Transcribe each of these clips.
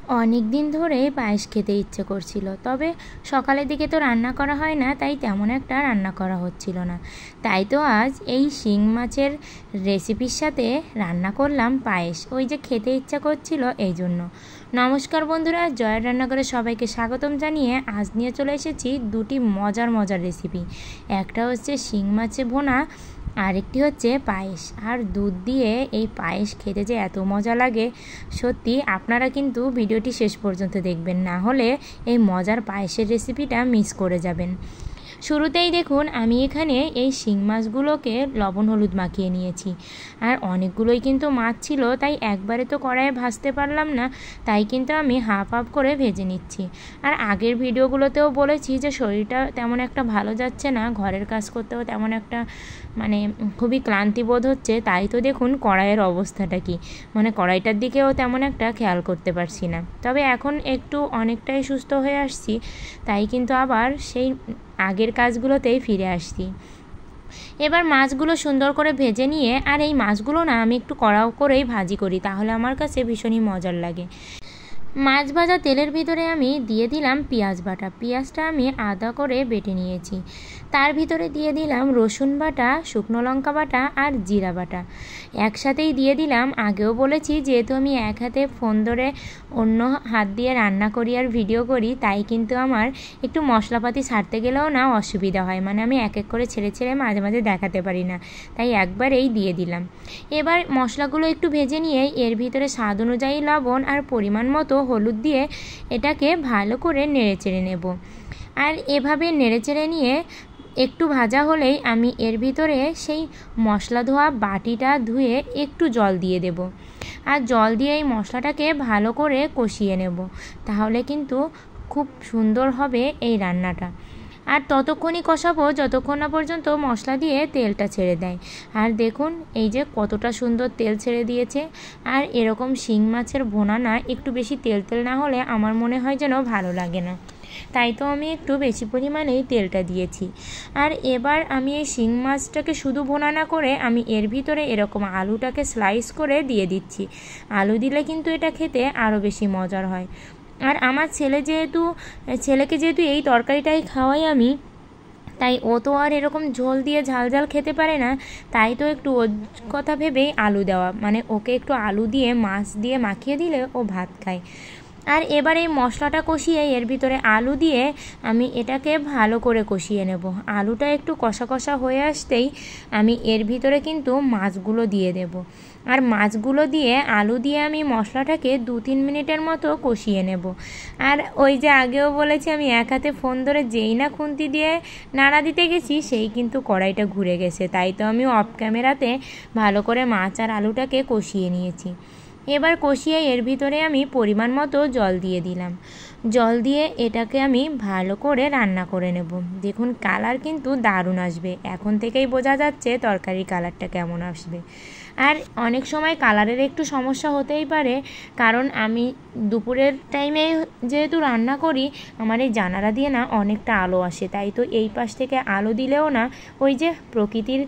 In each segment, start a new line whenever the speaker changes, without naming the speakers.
অনেক দিন ধরে পায়েস খেতে ইচ্ছে করছিল, তবে সকালের দিকে তো রান্না করা হয় না, তাই তেমন একটা রান্না করা হচ্ছিল না। তাই তো আজ এই শিং মাছের রেসিপির সাথে রান্না করলাম পায়েস। ওই যে খেতে ইচ্ছা করছিল এই জন্য। নমস্কার বন্ধুরা, জয়ের রান্নাঘরে সবাইকে স্বাগতম জানিয়ে আজ নিয়ে চলে এসেছি দুটি মজার মজার রেসিপি। একটা হচ্ছে শিং মাছে ভোনা, আরেকটি হচ্ছে পায়েস। আর দুধ দিয়ে এই পায়েস খেতে যে এত মজা লাগে, সত্যি আপনারা কিন্তু ভিডিওটি শেষ পর্যন্ত দেখবেন, না হলে এই মজার পায়েসের রেসিপিটা মিস করে যাবেন। শুরুতেই দেখুন, আমি এখানে এই শিং মাছগুলোকে লবণ হলুদ মাখিয়ে নিয়েছি। আর অনেকগুলোই কিন্তু মাছ ছিল, তাই একবারে তো কড়াইয়ে ভাজতে পারলাম না, তাই কিন্তু আমি হাফ হাফ করে ভেজে নিচ্ছি। আর আগের ভিডিওগুলোতেও বলেছি যে শরীরটা তেমন একটা ভালো যাচ্ছে না, ঘরের কাজ করতেও তেমন একটা খুবই ক্লান্তি বোধ হচ্ছে। তাই তো দেখুন কড়াইয়ের অবস্থাটা কি, কড়াইটার দিকেও তেমন একটা খেয়াল করতে পারছি না। তবে এখন একটু অনেকটাই সুস্থ হয়ে আসছি, তাই কিন্তু আবার সেই আগের কাজগুলোতেই ফিরে আসছি। এবার মাছগুলো সুন্দর করে ভেজে নিয়ে, আর এই মাছগুলো না আমি একটু কড়া করেই ভাজি করি, তাহলে আমার কাছে ভীষণই মজার লাগে। মাছ ভাজা তেলের ভিতরে আমি দিয়ে দিলাম পেঁয়াজ বাটা। পেঁয়াজটা আমি আদা করে বেটে নিয়েছি। তার ভিতরে দিয়ে দিলাম রসুন বাটা, শুকনো লঙ্কা বাটা আর জিরা বাটা একসাথেই দিয়ে দিলাম। আগেও বলেছি, যেহেতু আমি এক হাতে ফোন ধরে অন্য হাত দিয়ে রান্না করি আর ভিডিও করি, তাই কিন্তু আমার একটু মশলাপাতি ছাড়তে গেলেও না অসুবিধা হয়, আমি এক এক করে ছেড়ে ছেড়ে মাঝে মাঝে দেখাতে পারি না, তাই একবারেই দিয়ে দিলাম। এবার মশলাগুলো একটু ভেজে নিয়ে এর ভিতরে স্বাদ অনুযায়ী লবণ আর পরিমাণ মতো হলুদ দিয়ে এটাকে ভালো করে নেড়েচেড়ে নেব। আর এভাবে নেড়েচেড়ে নিয়ে একটু ভাজা হলেই আমি এর ভিতরে সেই মশলা ধোয়া বাটিটা ধুয়ে একটু জল দিয়ে দেব। আর জল দিয়ে এই মশলাটাকে ভালো করে কষিয়ে নেব, তাহলে কিন্তু খুব সুন্দর হবে এই রান্নাটা। আর ততক্ষণই কষাবো যতক্ষণ না পর্যন্ত মশলা দিয়ে তেলটা ছেড়ে দেয়। আর দেখুন এই যে কতটা সুন্দর তেল ছেড়ে দিয়েছে। আর এরকম শিং মাছের ভোনা না একটু বেশি তেল তেল না হলে আমার মনে হয় যেন ভালো লাগে না, তাই তো আমি একটু বেশি পরিমাণেই তেলটা দিয়েছি। আর এবার আমি এই শিং মাছটাকে শুধু ভোনা না করে আমি এর ভিতরে এরকম আলুটাকে স্লাইস করে দিয়ে দিচ্ছি। আলু দিলে কিন্তু এটা খেতে আরও বেশি মজার হয়। আর আমার ছেলেকে যেহেতু এই তরকারিটাই খাওয়াই আমি, তাই ও তো আর এরকম ঝোল দিয়ে ঝাল ঝাল খেতে পারে না, তাই তো একটু ওর কথা ভেবেই আলু দেওয়া, ওকে একটু আলু দিয়ে মাছ দিয়ে মাখিয়ে দিলে ও ভাত খায়। আর এবার এই মশলাটা কষিয়ে এর ভিতরে আলু দিয়ে আমি এটাকে ভালো করে কষিয়ে নেব। আলুটা একটু কষা কষা হয়ে আসতেই আমি এর ভিতরে কিন্তু মাছগুলো দিয়ে দেব। আর মাছগুলো দিয়ে আলু দিয়ে আমি মশলাটাকে 2-3 মিনিটের মতো কষিয়ে নেব। আর ওই যে আগেও বলেছি, আমি এক হাতে ফোন ধরে যেই না খুন্তি দিয়ে নাড়া দিতে গেছি, সেই কিন্তু কড়াইটা ঘুরে গেছে। তাই তো আমি অফ ক্যামেরাতে ভালো করে মাছ আর আলুটাকে কষিয়ে নিয়েছি। এবার কষিয়ে এর ভিতরে আমি পরিমাণ মতো জল দিয়ে দিলাম। জল দিয়ে এটাকে আমি ভালো করে রান্না করে নেব। দেখুন কালার কিন্তু দারুণ আসবে, এখন থেকেই বোঝা যাচ্ছে তরকারির কালারটা কেমন আসবে। আর অনেক সময় কালারের একটু সমস্যা হতেই পারে, কারণ আমি দুপুরের টাইমে যেহেতু রান্না করি, আমার এই জানালা দিয়ে না অনেকটা আলো আসে, তাই তো এই পাশ থেকে আলো দিলেও না ওই যে প্রকৃতির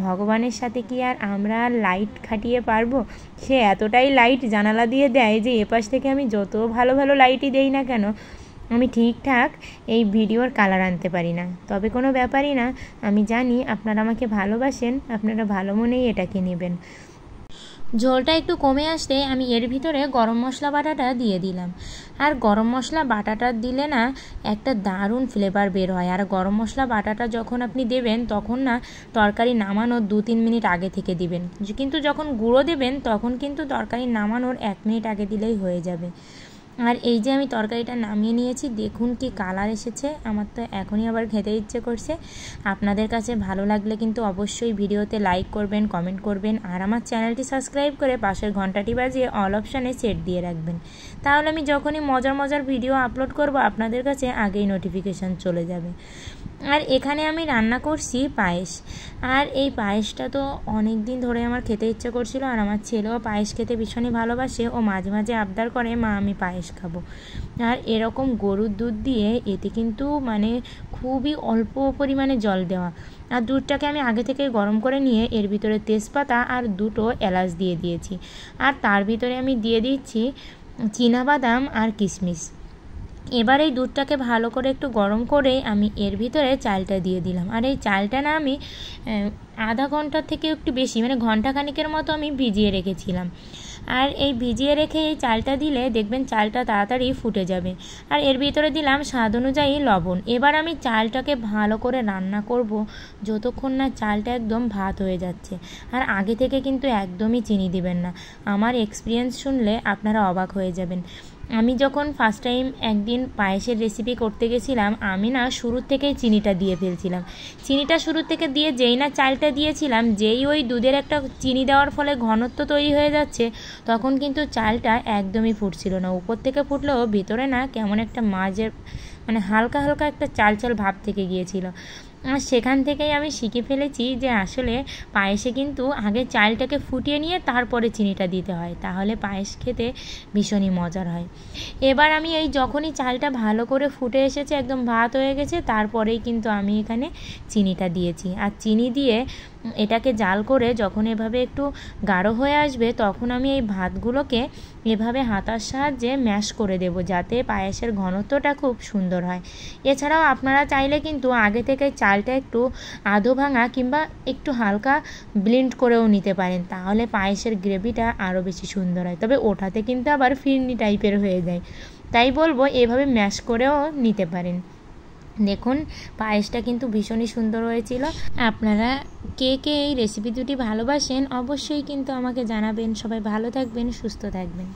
ভগবানের সাথে কি আর আমরা লাইট খাটিয়ে পারবো, সে এতটাই লাইট জানালা দিয়ে দেয় যে এপাশ থেকে আমি যত ভালো ভালো লাইটই দেই না কেন, আমি ঠিকঠাক এই ভিডিওর কালার আনতে পারি না। তবে কোনো ব্যাপারই না, আমি জানি আপনারা আমাকে ভালোবাসেন, আপনারা ভালো মনেই এটাকে নেবেন। ঝোলটা একটু কমে আসতে আমি এর ভিতরে গরম মশলা বাটাটা দিয়ে দিলাম। আর গরম মশলা বাটাটা দিলে না একটা দারুণ ফ্লেভার বের হয়। আর গরম মশলা বাটাটা যখন আপনি দেবেন, তখন না তরকারি নামানোর 2-3 মিনিট আগে থেকে দিবেন, কিন্তু যখন গুঁড়ো দেবেন তখন কিন্তু তরকারি নামানোর 1 মিনিট আগে দিলেই হয়ে যাবে। আর এই যে আমি তরকারিটা নামিয়ে নিয়েছি, দেখুন কি কালার এসেছে, আমার তো এখনই আবার খেতে ইচ্ছে করছে। আপনাদের কাছে ভালো লাগলে কিন্তু অবশ্যই ভিডিওতে লাইক করবেন, কমেন্ট করবেন, আর আমার চ্যানেলটি সাবস্ক্রাইব করে পাশের ঘন্টাটি বাজিয়ে অল অপশানে সেট দিয়ে রাখবেন, তাহলে আমি যখনই মজার মজার ভিডিও আপলোড করব আপনাদের কাছে আগেই নোটিফিকেশান চলে যাবে। আর এখানে আমি রান্না করছি পায়েস। আর এই পায়েসটা তো অনেক দিন ধরে আমার খেতে ইচ্ছে করছিল, আর আমার ছেলেও পায়েস খেতে ভীষণই ভালোবাসে, ও মাঝে মাঝে আবদার করে, মা আমি পায়েস খাবো। আর এরকম গরুর দুধ দিয়ে এতে কিন্তু খুবই অল্প পরিমাণে জল দেওয়া। আর দুধটাকে আমি আগে থেকে গরম করে নিয়ে এর ভিতরে তেজপাতা আর 2টো এলাচ দিয়ে দিয়েছি। আর তার ভিতরে আমি দিয়ে দিচ্ছি চীনাবাদাম আর কিশমিশ। এবার এই দুধটাকে ভালো করে একটু গরম করে আমি এর ভিতরে চালটা দিয়ে দিলাম। আর এই চালটা না আমি আধা ঘন্টা থেকে একটু বেশি, মানে ঘন্টাখানিকের মতো আমি ভিজিয়ে রেখেছিলাম। আর এই ভিজিয়ে রেখে এই চালটা দিলে দেখবেন চালটা তাড়াতাড়ি ফুটে যাবে। আর এর ভিতরে দিলাম স্বাদ অনুযায়ী লবণ। এবার আমি চালটাকে ভালো করে রান্না করব যতক্ষণ না চালটা একদম ভাত হয়ে যাচ্ছে। আর আগে থেকে কিন্তু একদমই চিনি দিবেন না। আমার এক্সপিরিয়েন্স শুনলে আপনারা অবাক হয়ে যাবেন। আমি যখন ফার্স্ট টাইম একদিন পায়েসের রেসিপি করতে গেছিলাম, আমি না শুরুর থেকেই চিনিটা দিয়ে ফেলছিলাম। চিনিটা শুরুর থেকে দিয়ে যেই না চালটা দিয়েছিলাম, যেই ওই দুধের একটা চিনি দেওয়ার ফলে ঘনত্ব তৈরি হয়ে যাচ্ছে, তখন কিন্তু চালটা একদমই ফুটছিল না। উপর থেকে ফুটলেও ভিতরে না কেমন একটা মাঝের মানে হালকা হালকা একটা চাল চাল ভাব থেকে গিয়েছিল। সেখান থেকেই আমি শিখে ফেলেছি যে আসলে পায়েসে কিন্তু আগে চালটাকে ফুটিয়ে নিয়ে তারপরে চিনিটা দিতে হয়, তাহলে পায়েস খেতে ভীষণই মজার হয়। এবার আমি এই যখনই চালটা ভালো করে ফুটে এসেছে, একদম ভাত হয়ে গেছে, তারপরেই কিন্তু আমি এখানে চিনিটা দিয়েছি। আর চিনি দিয়ে এটাকে জাল করে যখন এভাবে একটু গাঢ় হয়ে আসবে, তখন আমি এই ভাতগুলোকে এভাবে হাতার সাহায্যে ম্যাশ করে দেব, যাতে পায়েসের ঘনত্বটা খুব সুন্দর হয়। এছাড়াও আপনারা চাইলে কিন্তু আগে থেকে চালটা একটু আধো ভাঙা কিংবা একটু হালকা ব্লেন্ড করেও নিতে পারেন, তাহলে পায়েসের গ্রেভিটা আরও বেশি সুন্দর হয়। তবে ওঠাতে কিন্তু আবার ফিরনি টাইপের হয়ে যায়, তাই বলবো এভাবে ম্যাশ করেও নিতে পারেন। দেখুন পায়েসটা কিন্তু ভীষণই সুন্দর হয়েছিল। আপনারা কে কে এই রেসিপি দুটি ভালোবাসেন অবশ্যই কিন্তু আমাকে জানাবেন। সবাই ভালো থাকবেন, সুস্থ থাকবেন।